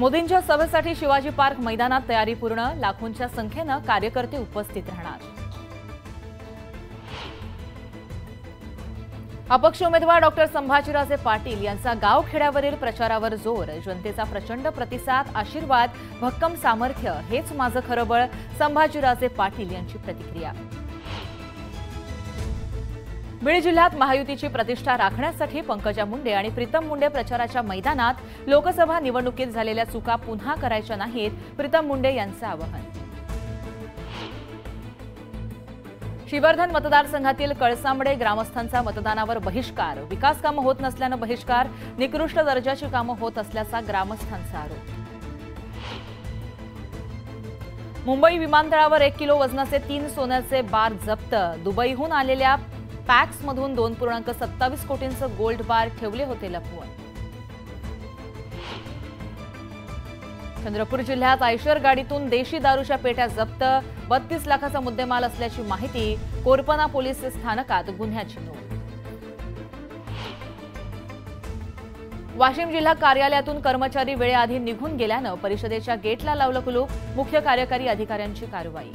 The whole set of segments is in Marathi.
मोदींच्या सभेसाठी शिवाजी पार्क मैदानात तयारी पूर्ण, लाखोंच्या संख्येनं कार्यकर्ते उपस्थित राहणार। अपक्ष उमेदवार डॉक्टर संभाजीराजे पाटील यांचा गावखेड्यावरील प्रचारावर जोर, जनतेचा प्रचंड प्रतिसाद, आशीर्वाद, भक्कम सामर्थ्य हेच माझं खरं बळ, संभाजीराजे पाटील यांची प्रतिक्रिया। बीड जिल्ह्यात महायुतीची प्रतिष्ठा राखण्यासाठी पंकजा मुंडे आणि प्रीतम मुंडे प्रचाराच्या मैदानात, लोकसभा निवडणुकीत झालेल्या चुका पुन्हा करायच्या नाहीत, प्रीतम मुंडे यांचं आवाहन। श्रीवर्धन मतदारसंघातील कळसांबडे ग्रामस्थांचा मतदानावर बहिष्कार, विकास कामं होत नसल्यानं बहिष्कार, निकृष्ट दर्जाची कामं होत असल्याचा ग्रामस्थांचा आरोप। मुंबई विमानतळावर 1 किलो वजनाचे 3 सोन्याचे बार जप्त, दुबईहून आलेल्या पॅक्समधून 2.27 कोटींचं गोल्ड बार ठेवले होते लपवून। चंद्रपूर जिल्ह्यात आयशर गाडीतून देशी दारूच्या पेट्या जप्त, 32 लाखाचा मुद्देमाल असल्याची माहिती, कोरपना पोलीस स्थानकात गुन्ह्याची नोंद। वाशिम जिल्हा कार्यालयातून कर्मचारी वेळेआधी निघून गेल्यानं परिषदेच्या गेटला लावलं कुलूप, मुख्य कार्यकारी अधिकाऱ्यांची कारवाई।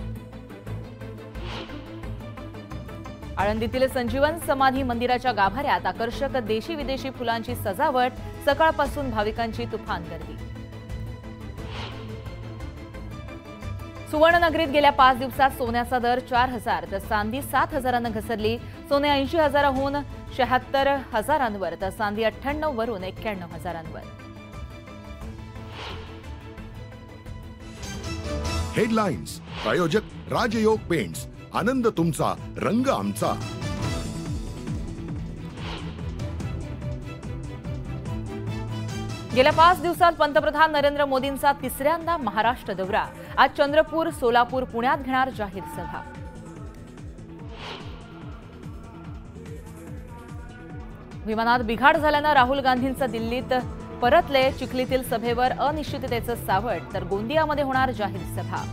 आळंदीतील संजीवन समाधी मंदिराच्या गाभाऱ्यात आकर्षक देशी विदेशी फुलांची सजावट, सकाळपासून भाविकांची तुफान गर्दी। सुवर्णनगरीत गेल्या 5 दिवसात सोन्याचा दर 4,000 तर चांदी 7,000 घसरली, सोने 80,000हून 76,000 तर चांदी 98 वरून 91,000। हेडलाइन्स प्रायोजक राजयोग पेंट्स, आनंद तुमचा, रंग आमचा। गेल्या 5 दिवसात पंतप्रधान नरेंद्र मोदींचा तिसऱ्यांदा महाराष्ट्र दौरा, आज चंद्रपूर, सोलापूर, पुण्यात घेणार जाहीर सभा। विमानात बिघाड झाल्यानं राहुल गांधींचं दिल्लीत परतले, चिखलीतील सभेवर अनिश्चिततेचं सावट, तर गोंदियामध्ये होणार जाहीर सभा।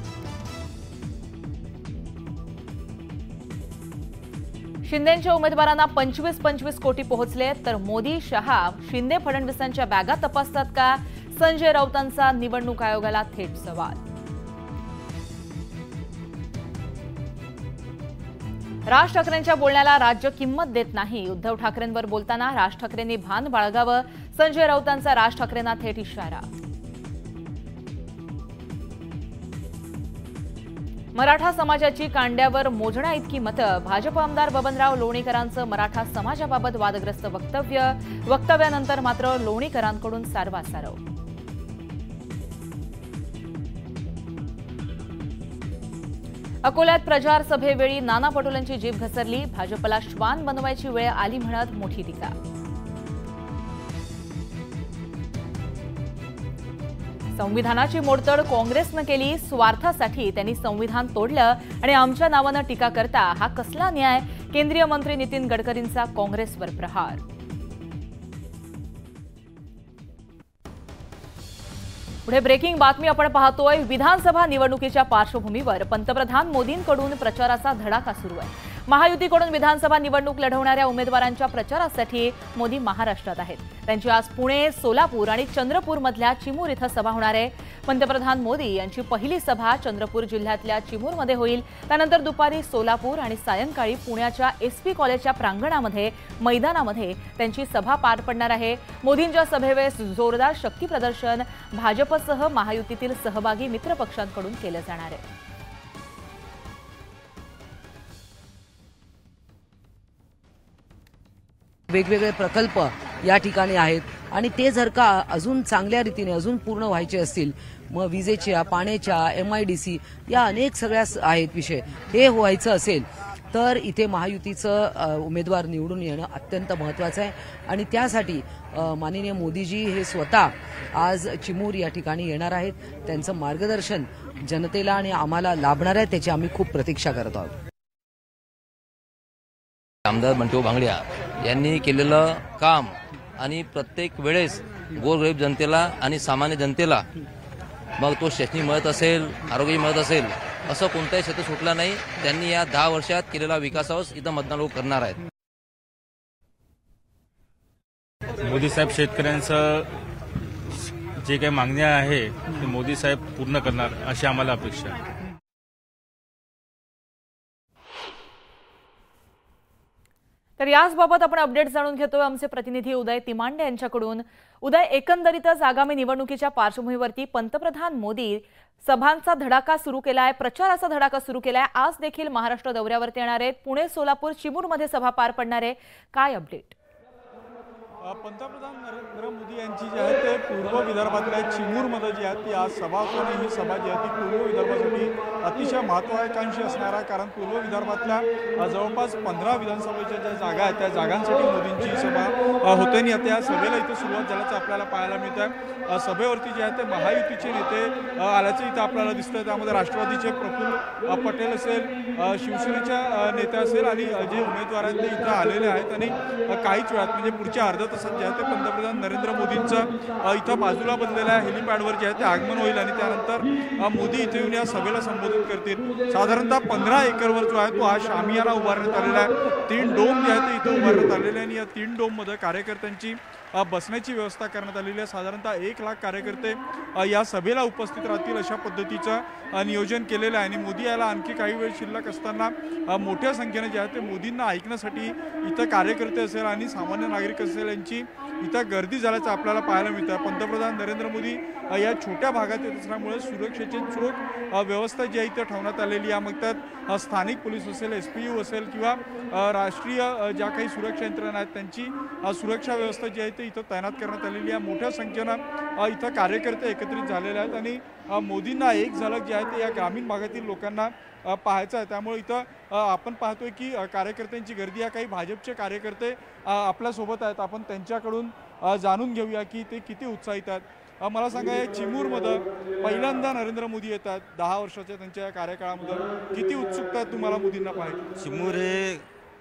शिंदेंच्या उमेदवारांना 25 कोटी पोहोचले, तर मोदी, शहा, शिंदे, फडणवीसांच्या बॅगा तपासतात का? संजय राऊतांचा निवडणूक आयोगाला थेट सवाल। राज ठाकरेंच्या बोलण्याला राज्य किंमत देत नाही, उद्धव ठाकरेंवर बोलताना राज ठाकरेंनी भान बाळगावं, संजय राऊतांचा राज ठाकरेंना थेट इशारा। मराठा समाजाची कांड्यावर मोजण्या इतकी मतं, भाजप आमदार बबनराव लोणीकरांचं मराठा समाजाबाबत वादग्रस्त वक्तव्य, वक्तव्यानंतर मात्र लोणीकरांकडून सारवासारव। अकोल्यात प्रचार सभेवेळी नाना पटोलेंची जीभ घसरली, भाजपला श्वान बनवायची वेळ आली म्हणत मोठी टीका। संविधानाची मोडतोड काँग्रेसनं केली, स्वार्थासाठी त्यांनी संविधान तोडलं आणि आमच्या नावानं टीका करता हा कसला न्याय? केंद्रीय मंत्री नितीन गडकरींचा काँग्रेसवर प्रहार। पुढे ब्रेकिंग बातमी आपण पाहतोय। विधानसभा निवडणुकीच्या पार्श्वभूमीवर पंतप्रधान मोदींकडून प्रचाराचा धडाका सुरू आहे। महायुतीकडून विधानसभा निवडणूक लढवणाऱ्या उमेदवारांच्या प्रचारासाठी मोदी महाराष्ट्रात आहेत। त्यांची आज पुणे, सोलापूर आणि चंद्रपूरमधल्या चिमूर इथं सभा होणार आहे। पंतप्रधान मोदी यांची पहिली सभा चंद्रपूर जिल्ह्यातल्या चिमूरमध्ये होईल, त्यानंतर दुपारी सोलापूर आणि सायंकाळी पुण्याच्या SP कॉलेजच्या प्रांगणामध्ये मैदानामध्ये त्यांची सभा पार पडणार आहे। मोदींच्या सभेवेळेस जोरदार शक्ती प्रदर्शन भाजपसह महायुतीतील सहभागी मित्रपक्षांकडून केलं जाणार आहे। वेगवेगळे प्रकल्प या ठिकाणी आहेत आणि ते जर का अजून चांगल्या रीतीने अजून पूर्ण व्हायचे असतील, मग विजेच्या, पाण्याच्या, MIDC या अनेक सगळ्या आहेत विषय, हे व्हायचं असेल तर इथे महायुतीचं उमेदवार निवडून येणं अत्यंत महत्त्वाचं आहे। आणि त्यासाठी माननीय मोदीजी हे स्वतः आज चिमूर या ठिकाणी येणार आहेत। त्यांचं मार्गदर्शन जनतेला आणि आम्हाला लाभणार आहे, त्याची आम्ही खूप प्रतीक्षा करत आहोत। आमदार बंटी भांगडिया यांनी केलेलं काम आणि प्रत्येक वेळेस गोरगरीब जनतेला आणि सामान्य जनतेला, मग तो शैक्षणिक मदत असेल, आरोग्य मदत असेल, असं कोणताही क्षेत्र सुटला नाही। त्यांनी या 10 वर्षात केलेला विकासावर इथं मतदान लोक करणार आहेत। मोदी साहेब शेतकऱ्यांचं जे काही मागण्या आहे ते मोदी साहेब पूर्ण करणार अशी आम्हाला अपेक्षा आहे. तर याचबाबत आपण अपडेट जाणून घेतोय आमचे प्रतिनिधी उदय तिमांडे यांच्याकडून. उदय, एकंदरीतच आगामी निवडणुकीच्या पार्श्वभूमीवरती पंतप्रधान मोदी सभांचा धडाका सुरू केलाय, प्रचाराचा धडाका सुरू केलाय. आज देखील महाराष्ट्र दौऱ्यावरती येणार आहेत. पुणे, सोलापूर, चिमूरमध्ये सभा पार पडणार आहे. काय अपडेट? पंतप्रधान नरेंद्र मोदी यांची जी आहे ते पूर्व विदर्भातल्या चिमूरमध्ये जी आहे ती आज सभा होते आणि ही सभा जी आहे ती पूर्व विदर्भासाठी अतिशय महत्त्वाकांक्षी असणार आहे. कारण पूर्व विदर्भातल्या जवळपास 15 विधानसभेच्या ज्या जागा आहेत त्या जागांसाठी मोदींची सभा होते आणि आता या सभेला इथे सुरुवात झाल्याचं आपल्याला पाहायला मिळत आहे. सभेवरती जे आहे ते महायुतीचे नेते आल्याचं इथं आपल्याला दिसतं. त्यामध्ये राष्ट्रवादीचे प्रफुल्ल पटेल असेल, शिवसेनेच्या नेते असेल आणि जे उमेदवार आहेत ते इथं आलेले आहेत. आणि काहीच वेळात म्हणजे पुढच्या अर्ध्या तासात जे आहे ते पंतप्रधान नरेंद्र मोदींचं इथं बाजूला बनलेल्या हेलिपॅडवर जे आहे ते आगमन होईल आणि त्यानंतर मोदी इथे येऊन या सभेला संबोधित करतील. साधारणतः 15 एकरवर जो आहे तो हा शामियाना उभारण्यात आलेला आहे. 3 डोम जे आहेत ते इथं उभारण्यात आलेले आणि या 3 डोममध्ये कार्यकर्त्यांची बसण्याची व्यवस्था करण्यात आलेली आहे. साधारणतः 1 लाख कार्यकर्ते या सभेला उपस्थित राहतील अशा पद्धतीचं नियोजन केलेलं आहे. आणि मोदी याला आणखी काही वेळ शिल्लक असताना मोठ्या संख्येने जे आहे ते मोदींना ऐकण्यासाठी इथं कार्यकर्ते असेल आणि सामान्य नागरिक असेल यांची इथं गर्दी झाल्याचं आपल्याला पाहायला मिळतं. पंतप्रधान नरेंद्र मोदी या छोट्या भागात येत असल्यामुळे सुरक्षेची चोख व्यवस्था जी आहे इथं ठेवण्यात आलेली आहे. मग त्यात स्थानिक पोलीस असेल, SPU असेल किंवा राष्ट्रीय ज्या काही सुरक्षा यंत्रणा आहेत त्यांची सुरक्षा व्यवस्था जी आहे ती इथं तैनात करण्यात आलेली आहे. मोठ्या संख्येनं इथं कार्यकर्ते एकत्रित झालेले आहेत आणि मोदींना एक झलक जी आहे ते या ग्रामीण भागातील लोकांना पाहायचं आहे. त्यामुळे इथं आपण पाहतोय की कार्यकर्त्यांची गर्दी आहे. काही भाजपचे कार्यकर्ते आपल्यासोबत आहेत. आपण त्यांच्याकडून जाणून घेऊया की ते किती उत्साहित आहेत. मला सांगा, या चिमूरमध्ये पहिल्यांदा नरेंद्र मोदी येतात 10 वर्षाच्या त्यांच्या कार्यकाळामध्ये. किती उत्सुकता आहे तुम्हाला मोदींना पाहायची? चिमूर हे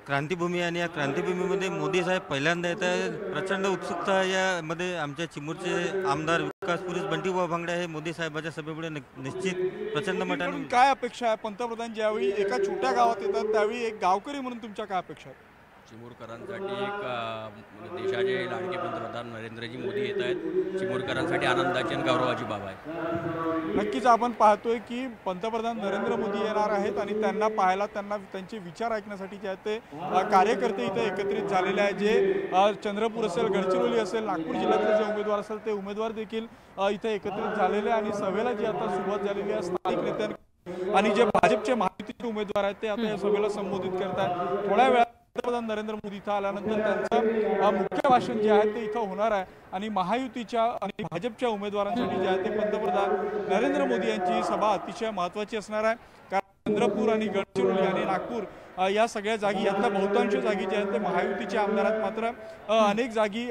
क्रांतिभूमी आणि या क्रांतिभूमीमध्ये मोदी साहेब पहिल्यांदा येत आहेत. प्रचंड उत्सुकता यामध्ये आमच्या चिमूरचे आमदार विकास पुरुष बंटीभाऊ भांगडे हे मोदी साहेबांच्या सभेपुढे निश्चित प्रचंड मताने. काय अपेक्षा आहे? पंतप्रधान ज्यावेळी एका छोट्या गावात येतात त्यावेळी एक गावकरी म्हणून तुमच्या काय अपेक्षा आहेत? चिमूरकरांसाठी एक देशाचे लाडके पंतप्रधान नरेंद्रजी मोदी येत आहेत. चिमूरकरांसाठी आनंदाची आणि गौरवाची बाब आहे. नक्कीच आपण पाहतोय की पंतप्रधान नरेंद्र मोदी येणार आहेत आणि त्यांना पाहायला, त्यांचे विचार ऐकण्यासाठी जे आहेत ते कार्यकर्ते इथे एकत्रित झालेले आहेत. जे चंद्रपूर असेल, गडचिरोली असेल, नागपूर जिल्ह्यातले जे उमेदवार असेल ते उमेदवार देखील इथे एकत्रित झालेले आणि सभेला जी आता सुरुवात झालेली आहे स्थानिक नेत्यांनी आणि जे भाजपचे महायुतीचे उमेदवार आहेत ते आता या सभेला संबोधित करतात. थोड्या वेळात पंतप्रधान नरेंद्र मोदी इथं आल्यानंतर त्यांचं मुख्य भाषण जे आहे ते इथं होणार आहे आणि महायुतीच्या आणि भाजपच्या उमेदवारांसाठी जे आहे ते पंतप्रधान नरेंद्र मोदी यांची सभा अतिशय महत्त्वाची असणार आहे. कारण चंद्रपूर आणि गडचिरोली आणि नागपूर या सगळ्या जागी, यातल्या बहुतांश जागी जे आहेत ते महायुतीचे आमदार आहेत. मात्र अनेक जागी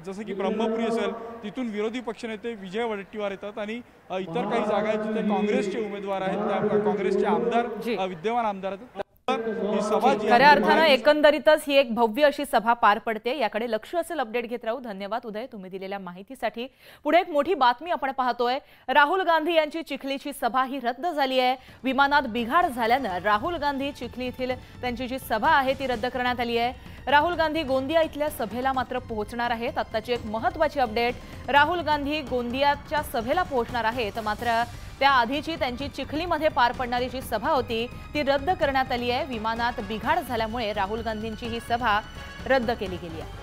जसं की ब्रह्मपुरी असेल तिथून विरोधी पक्षनेते विजय वडेट्टीवार येतात आणि इतर काही जागा आहेत जिथे काँग्रेसचे उमेदवार आहेत, त्या काँग्रेसचे आमदार विद्यमान आमदार आहेत. खऱ्या अर्थानं एकंदरीतच ही एक भव्य अशी सभा पार पडते. याकडे लक्ष असेल. अपडेट घेत राहू. धन्यवाद उदय, तुम्ही दिलेल्या माहितीसाठी. पुढे एक मोठी बातमी आपण पाहतोय. राहुल गांधी यांची चिखलीची सभा ही रद्द झाली आहे. विमानात बिघाड झाल्यानं राहुल गांधी चिखली येथील त्यांची जी सभा आहे ती रद्द करण्यात आली आहे. राहुल गांधी गोंदिया इथल्या सभेला मात्र पोहोचणार आहेत. आत्ताची एक महत्त्वाची अपडेट. राहुल गांधी गोंदियाच्या सभेला पोहोचणार आहेत, मात्र त्याआधीची त्यांची चिखलीमध्ये पार पडणारी जी सभा होती ती रद्द करण्यात आली आहे. विमानात बिघाड झाल्यामुळे राहुल गांधींची ही सभा रद्द केली गेली आहे.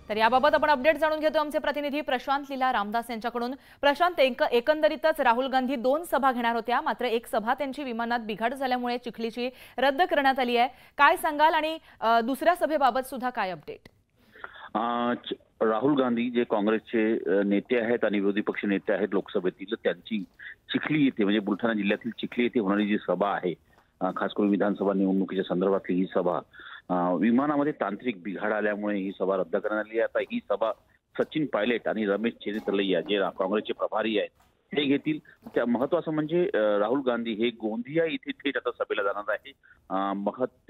तर याबाबत आपण अपडेट जाणून घेतो आमचे प्रतिनिधी प्रशांत लीला रामदास यांच्याकडून. प्रशांत, एकंदरीतच राहुल गांधी 2 सभा घेणार होत्या, मात्र एक सभा त्यांची विमानात बिघाड झाल्यामुळे चिखलीची रद्द करण्यात आली आहे. काय सांगाल आणि दुसऱ्या सभेबाबत सुद्धा काय अपडेट? राहुल गांधी जे काँग्रेसचे नेते आहेत आणि विरोधी पक्ष नेते आहेत लोकसभेतील, त्यांची चिखली येथे म्हणजे बुलढाणा जिल्ह्यातील चिखली येथे होणारी जी सभा आहे, खास करून विधानसभा निवडणुकीच्या संदर्भातली ही सभा, विमानामध्ये तांत्रिक बिघाड आल्यामुळे ही सभा रद्द करण्यात आली आहे. आता ही सभा सचिन पायलट आणि रमेश चेन्नितलैया जे काँग्रेसचे प्रभारी आहेत ते घेतील. त्या महत्वाचं म्हणजे राहुल गांधी हे गोंदिया इथे थेट आता सभेला जाणार आहे.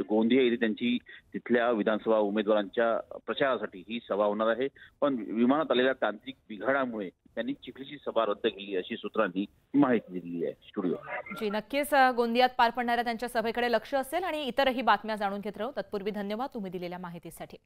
गोंदिया इथे त्यांची तिथल्या विधानसभा उमेदवारांच्या प्रचारासाठी ही सभा होणार आहे. पण विमानात आलेल्या तांत्रिक बिघाडामुळे त्यांनी चिखलीची सभा रद्द केली अशी सूत्रांनी माहिती दिली आहे. स्टुडिओ जी, नक्कीच गोंदियात पार पडणाऱ्या त्यांच्या सभेकडे लक्ष असेल आणि इतरही बातम्या जाणून घेत राहू. तत्पूर्वी धन्यवाद तुम्ही दिलेल्या माहितीसाठी.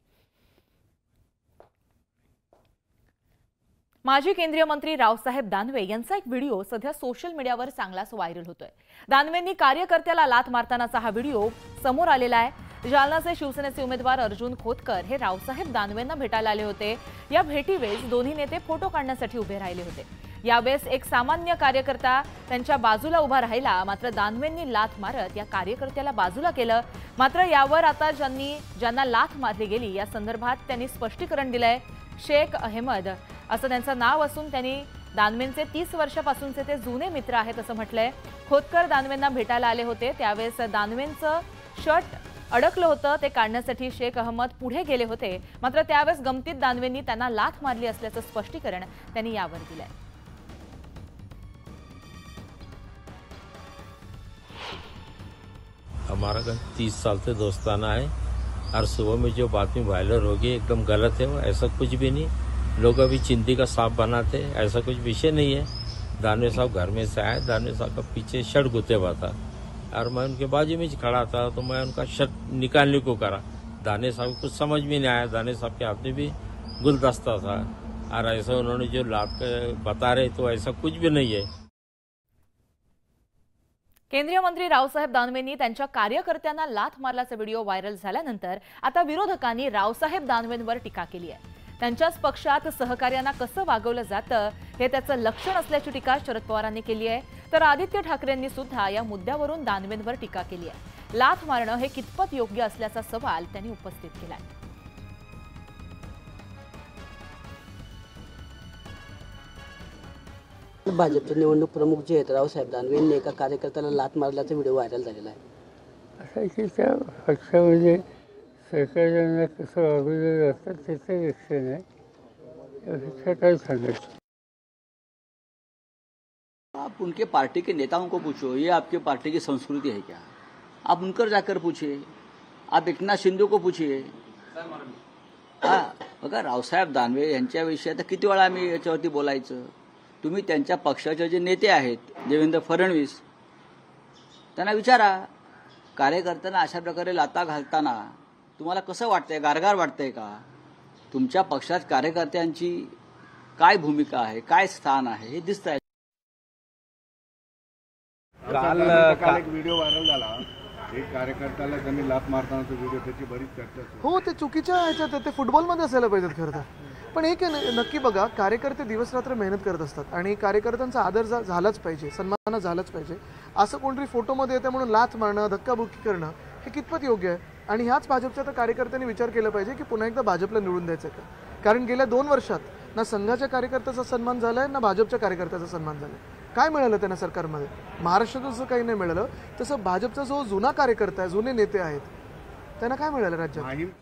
माजी केंद्रीय मंत्री रावसाहेब दानवे यांचा एक व्हिडिओ सध्या सोशल मीडियावर चांगलाच व्हायरल होतोय. दानवेंनी कार्यकर्त्याला लाथ मारतानाचा हा व्हिडिओ समोर आलेला आहे. जालनाचे शिवसेनेचे उमेदवार अर्जुन खोतकर हे रावसाहेब दानवेंना भेटायला आले होते. या भेटीवेळेस दोन्ही नेते फोटो काढण्यासाठी उभे राहिले होते. यावेळेस एक सामान्य कार्यकर्ता त्यांच्या बाजूला उभा राहिला, मात्र दानवेंनी लाथ मारत या कार्यकर्त्याला बाजूला केलं. मात्र यावर आता ज्यांना लाथ मारली गेली या संदर्भात त्यांनी स्पष्टीकरण दिलंय. शेख अहमद असं त्यांचं नाव असून त्यांनी दानवेंचे 30 वर्षापासूनचे ते जुने मित्र आहेत असं म्हटलंय. खोतकर दानवेंना भेटायला आले होते. त्यावेळेस दानवेंचं शर्ट अडकलं होतं, ते काढण्यासाठी शेख अहमद पुढे गेले होते. मात्र त्यावेळेस गमतीत दानवेंनी त्यांना लाथ मारली असल्याचं स्पष्टीकरण त्यांनी यावर दिलंय. हमारा 30 साल से दोस्ताना है और सुबह में जो बात में वायरल होगी एकदम गलत है. वो ऐसा कुछ भी नहीं. लोग अभी चिंदी का सांप बनाते, ऐसा कुछ विषय नहीं है. दानवे साहब घर में से आए, दानवे साहब का पीछे शर्ट गुते हुआ था और मैं उनके बाजू में खड़ा था तो मैं उनका शर्ट निकालने को करा. दानवे साहब को कुछ समझ में नहीं आया. दानवे साहब के हाथ में भी गुलदस्ता था और ऐसा उन्होंने जो लात बता रहे तो ऐसा कुछ भी नहीं है. केंद्रीय मंत्री रावसाहेब दानवेंनी त्यांच्या कार्यकर्त्यांना लाथ मारल्याचा व्हिडिओ व्हायरल झाल्यानंतर आता विरोधकांनी रावसाहेब दानवेंवर टीका केली आहे. त्यांच्याच पक्षात सहकार्यांना कसं वागवलं जातं हे त्याचं लक्षण असल्याची टीका शरद पवारांनी केली आहे. तर आदित्य ठाकरेंनी सुद्धा या मुद्द्यावरून दानवेंवर टीका केली आहे. लाथ मारणं हे कितपत योग्य असल्याचा सवाल त्यांनी उपस्थित केला आहे. भाजपचे निवडणूक प्रमुख जे आहेत रावसाहेब दानवे यांनी एका कार्यकर्त्याला लाथ मारल्याचा व्हिडिओ व्हायरल झालेला आहे. असं आहे की त्या पक्षामध्ये सहकार्यांना कसं वागवलं जातं त्याचं लक्षण आहे. यापेक्षा काय सांगायचं. आप उनके पार्टी के नेताओं को पूछो, ये आपके पार्टी की संस्कृति है क्या? आप उनकर जाकर पूछिए. आप एकनाथ शिंदे को पूछिए. हां, बघा रावसाहेब दानवे यांच्याविषयी आता किती वेळा आम्ही याच्यावरती बोलायचं. तुम्ही त्यांच्या पक्षाचे जे नेते आहेत देवेंद्र फडणवीस त्यांना विचारा, कार्यकर्त्यांना अशा प्रकारे लाता घालताना तुम्हाला कसं वाटतंय? गारगार वाटतंय का? तुमच्या पक्षात कार्यकर्त्यांची काय भूमिका आहे, काय स्थान आहे हे दिसतंय. काल एक व्हिडिओ व्हायरल झाला. एक कार्यकर्त्याला त्यांनी लाथ मारतानाचा व्हिडिओ, त्याची बरीच चर्चा. हो, ते चुकीच्या ह्याच्यात ते फुटबॉलमध्ये असायला पाहिजेत खरं तर. पण एक नक्की बघा, कार्यकर्ते दिवस रात्र मेहनत करत असतात आणि कार्यकर्त्यांचा आदर झालाच पाहिजे, सन्मान झालाच पाहिजे. असं कोणतरी फोटोमध्ये येतं म्हणून लाथ मारणं, धक्काबुक्की करणं हे कितपत योग्य आहे? आणि ह्याच भाजपच्या तर कार्यकर्त्यांनी विचार केला पाहिजे की पुन्हा एकदा भाजपला निवडून द्यायचं का. कारण गेल्या 2 वर्षात ना संघाच्या कार्यकर्त्याचा सन्मान झालाय ना भाजपच्या कार्यकर्त्याचा सन्मान झालाय. काय मिळालं त्यांना सरकारमध्ये? महाराष्ट्रात जसं काही नाही मिळालं तसं भाजपचा जो जुना कार्यकर्ता आहे, जुने नेते आहेत, त्यांना काय मिळालं राज्यात?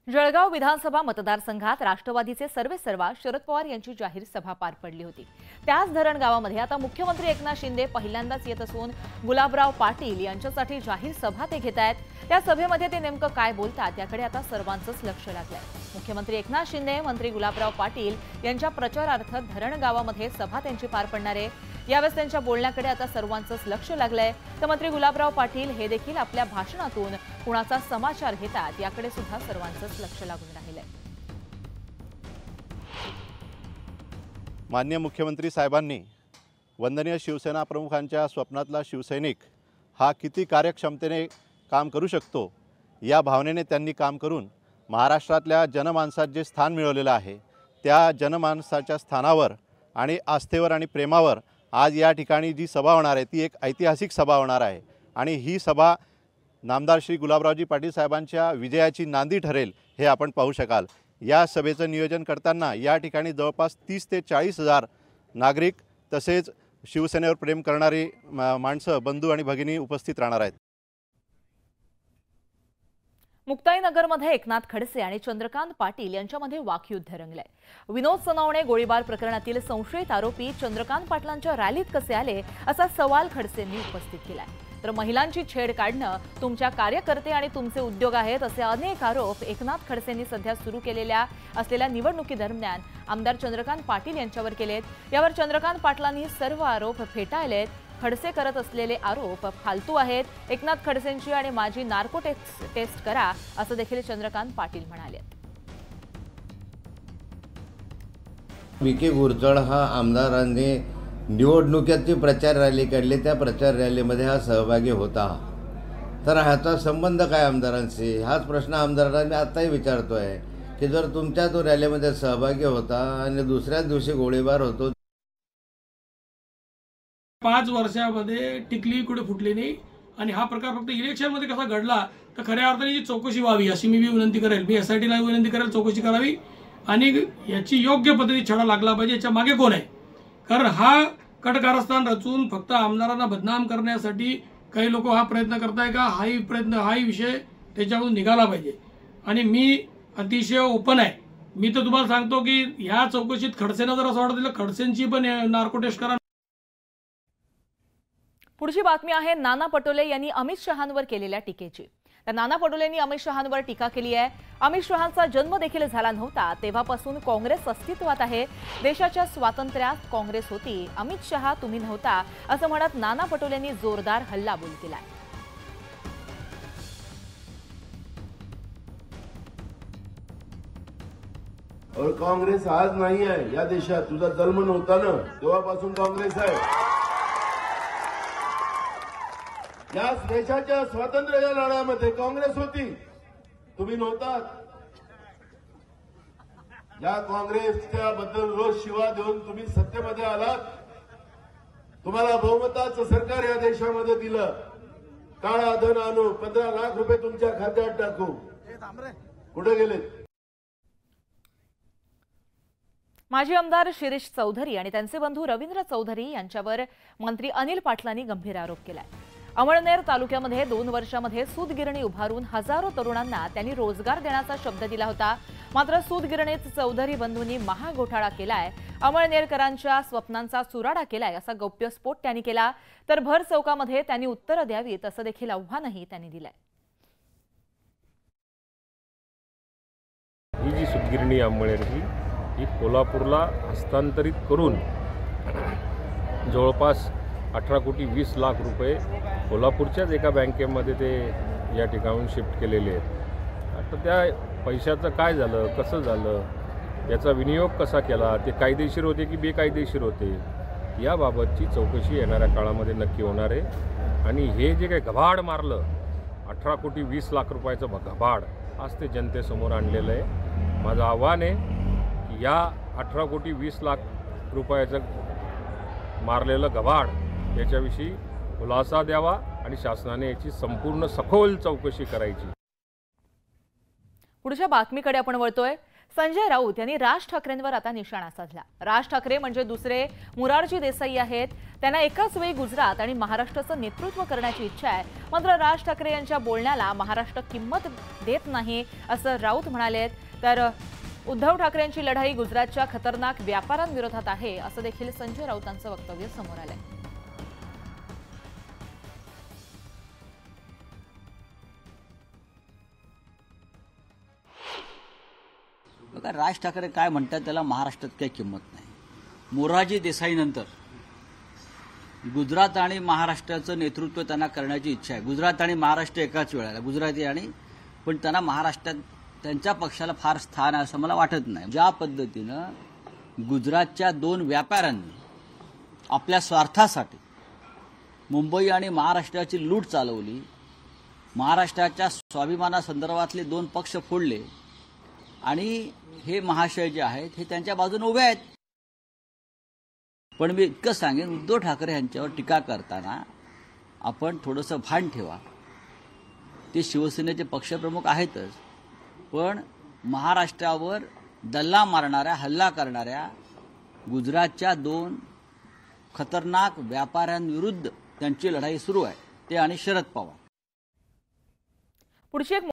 जळगाव विधानसभा मतदारसंघात राष्ट्रवादीचे सर्वेसर्वा शरद पवार यांची जाहीर सभा पार पडली होती. त्याच धरण गावामध्ये आता मुख्यमंत्री एकनाथ शिंदे पहिल्यांदाच येत असून गुलाबराव पाटील यांच्यासाठी जाहीर सभा ते घेत आहेत. त्या सभेमध्ये ते नेमकं काय बोलतात याकडे आता सर्वांचंच लक्ष लागलंय. मुख्यमंत्री एकनाथ शिंदे, मंत्री गुलाबराव पाटील यांच्या प्रचारार्थ धरण गावामध्ये सभा त्यांची पार पडणार आहे. यावेळेस त्यांच्या बोलण्याकडे आता सर्वांचंच लक्ष लागलंय. तर मंत्री गुलाबराव पाटील हे देखील आपल्या भाषणातून कुणाचा समाचार घेतात याकडे सुद्धा सर्वांचंच लक्ष लागून राहिलंय. माननीय मुख्यमंत्री साहेबांनी वंदनीय शिवसेना प्रमुखांच्या स्वप्नातला शिवसैनिक हा किती कार्यक्षमतेने काम करू शकतो या भावनेने त्यांनी काम करून महाराष्ट्रातल्या जनमानसात जे स्थान मिळवलेलं आहे त्या जनमानसाच्या स्थानावर आणि आस्थेवर आणि प्रेमावर आज या ठिकाणी जी सभा होणार आहे ती एक ऐतिहासिक सभा होणार आहे. आणि ही सभा नामदार श्री गुलाबरावजी पाटील साहेबांच्या विजयाची नांदी ठरेल हे आपण पाहू शकाल. या सभेचं नियोजन करताना या ठिकाणी जवळपास 30 ते 40 हजार नागरिक तसेच शिवसेनेवर प्रेम करणारी माणसं, बंधू आणि भगिनी उपस्थित राहणार आहेत. मुक्ताईनगरमध्ये एकनाथ खडसे आणि चंद्रकांत पाटील यांच्यामध्ये वाकयुद्ध रंगलंय. विनोद सनावणे गोळीबार प्रकरणातील संशयित आरोपी चंद्रकांत पाटलांच्या रॅलीत कसे आले असा सवाल खडसेंनी उपस्थित केलाय. तर महिलांची छेड काढणं तुमच्या कार्यकर्ते आणि तुमचे उद्योग आहेत असे अनेक आरोप एकनाथ खडसेंनी सध्या सुरू केलेल्या असलेल्या निवडणुकीदरम्यान आमदार चंद्रकांत पाटील यांच्यावर केलेत. यावर चंद्रकांत पाटलांनी सर्व आरोप फेटाळलेत. खडसे करत असलेले आरोप फालतू आहेत. एकनाथ खडसेंची आणि माझी नार्को टेस्ट करा असं देखील चंद्रकांत पाटील म्हणाले. विखे गुरजळ हा आमदारांनी निवडणुकीची प्रचार रॅली काढली. त्या प्रचार रॅलीमध्ये हा सहभागी होता. तर ह्याचा संबंध काय आमदारांशी? हाच प्रश्न आमदारांना मी आताही विचारतोय की जर तुमच्या तो रॅलीमध्ये सहभागी होता आणि दुसऱ्याच दिवशी गोळीबार होतो. 5 वर्षामध्ये टिकली कुठे फुटली नाही आणि हा प्रकार फक्त इलेक्शनमध्ये कसा घडला तर खऱ्या अर्थाने चौकशी व्हावी अशी मी विनंती करेल. मी SITला विनंती करेल चौकशी करावी आणि याची योग्य पद्धती छडा लागला पाहिजे. याच्या मागे कोण आहे? कारण हा कटकारस्थान रचून फक्त आमदारांना बदनाम करण्यासाठी काही लोक हा प्रयत्न करताय का? हाही विषय त्याच्यावरून निघाला पाहिजे. आणि मी अतिशय ओपन आहे. मी तर तुम्हाला सांगतो की ह्या चौकशीत खडसेंना जर असं वाटत दिलं खडसेंची पण नार्को टेस्ट करा. पुढची बातमी आहे नाना पटोले यांनी अमित शहांवर केलेल्या टीकेची. तर नाना पटोलेंनी अमित शहांवर टीका केली आहे. अमित शहांचा जन्म देखील झाला नव्हता तेव्हापासून काँग्रेस अस्तित्वात आहे. देशाच्या स्वातंत्र्यात काँग्रेस होती, अमित शहा तुम्ही नव्हता असं म्हणत नाना पटोलेंनी जोरदार हल्लाबोल केलाय. और काँग्रेस आज नाही आहे या देशात. तुझा जन्म नव्हता ना तेव्हापासून काँग्रेस आहे. या देशाच्या स्वातंत्र्याच्या लढ्यामध्ये काँग्रेस होती, तुम्ही नव्हतात. या काँग्रेसच्या बद्दल रोज शिवा देऊन तुम्ही सत्तेमध्ये आलात. तुम्हाला बहुमताचं सरकार या देशामध्ये दिलं. काळा धन आणू, 15 लाख रुपये तुमच्या खात्यात टाकू, कुठे गेले? माजी आमदार शिरीष चौधरी आणि त्यांचे बंधू रवींद्र चौधरी यांच्यावर मंत्री अनिल पाटलांनी गंभीर आरोप केलाय. अमळनेर तालुक्यामध्ये 2 वर्षांमध्ये सूतगिरणी उभारून हजारो तरुणांना त्यांनी रोजगार देण्याचा शब्द दिला होता. मात्र सूतगिरणीत चौधरी बंधूंनी महाघोटाळा केलाय. अमळनेरकरांच्या स्वप्नांचा चुराडा केलाय असा गौप्यस्फोट त्यांनी केला. तर भर चौकामध्ये त्यांनी उत्तरं द्यावीत असं देखील आव्हानही त्यांनी दिलंय. ही जी सूतगिरणी अमळनेरची ही कोल्हापूरला हस्तांतरित करून जवळपास 18 कोटी 20 लाख रुपये कोल्हापूरच्याच एका बँकेमध्ये ते या ठिकाणून शिफ्ट केलेले आहेत. आता त्या पैशाचं काय झालं, कसं झालं, याचा विनियोग कसा केला, ते कायदेशीर होते की बेकायदेशीर होते, याबाबतची चौकशी येणाऱ्या काळामध्ये नक्की होणार आहे. आणि हे जे काही घबाड मारलं 18 कोटी 20 लाख रुपयाचं घबाड आज ते जनतेसमोर आणलेलं आहे. माझं आव्हान आहे की या 18 कोटी 20 लाख रुपयाचं मारलेलं घबाड याच्याविषयी खुलासा द्यावा आणि शासनाने याची संपूर्ण सखोल चौकशी करायची. पुढच्या बातमीकडे आपण वळतोय. संजय राऊत यांनी राज ठाकरेंवर आता निशाणा साधला. राज ठाकरे म्हणजे दुसरे मोरारजी देसाई आहेत. त्यांना एकाच वेळी गुजरात आणि महाराष्ट्राचं नेतृत्व करण्याची इच्छा आहे. मात्र राज ठाकरे यांच्या बोलण्याला महाराष्ट्र किंमत देत नाही असं राऊत म्हणालेत. तर उद्धव ठाकरेंची लढाई गुजरातच्या खतरनाक व्यापाऱ्यांविरोधात आहे असं देखील संजय राऊतांचं वक्तव्य समोर आलंय. बघा राज ठाकरे काय म्हणतात त्याला महाराष्ट्रात काही किंमत नाही. मोरारजी देसाई नंतर गुजरात आणि महाराष्ट्राचं नेतृत्व त्यांना करण्याची इच्छा आहे. गुजरात आणि महाराष्ट्र एकाच वेळेला गुजराती आणि पण त्यांना महाराष्ट्रात त्यांच्या पक्षाला फार स्थान आहे असं मला वाटत नाही. ज्या पद्धतीनं गुजरातच्या 2 व्यापाऱ्यांनी आपल्या स्वार्थासाठी मुंबई आणि महाराष्ट्राची लूट चालवली, महाराष्ट्राच्या स्वाभिमानासंदर्भातले 2 पक्ष फोडले आणि हे महाशय जे आहेत हे त्यांच्या बाजूने उभे आहेत. पण मी इतकं सांगेन उद्धव ठाकरे यांच्यावर टीका करताना आपण थोडंसं भान ठेवा. ते शिवसेनेचे पक्षप्रमुख आहेतच, पण महाराष्ट्रावर दल्ला मारणाऱ्या हल्ला करणाऱ्या गुजरातच्या 2 खतरनाक व्यापाऱ्यांविरुद्ध त्यांची लढाई सुरू आहे. ते आणि शरद पवार. पुढची एक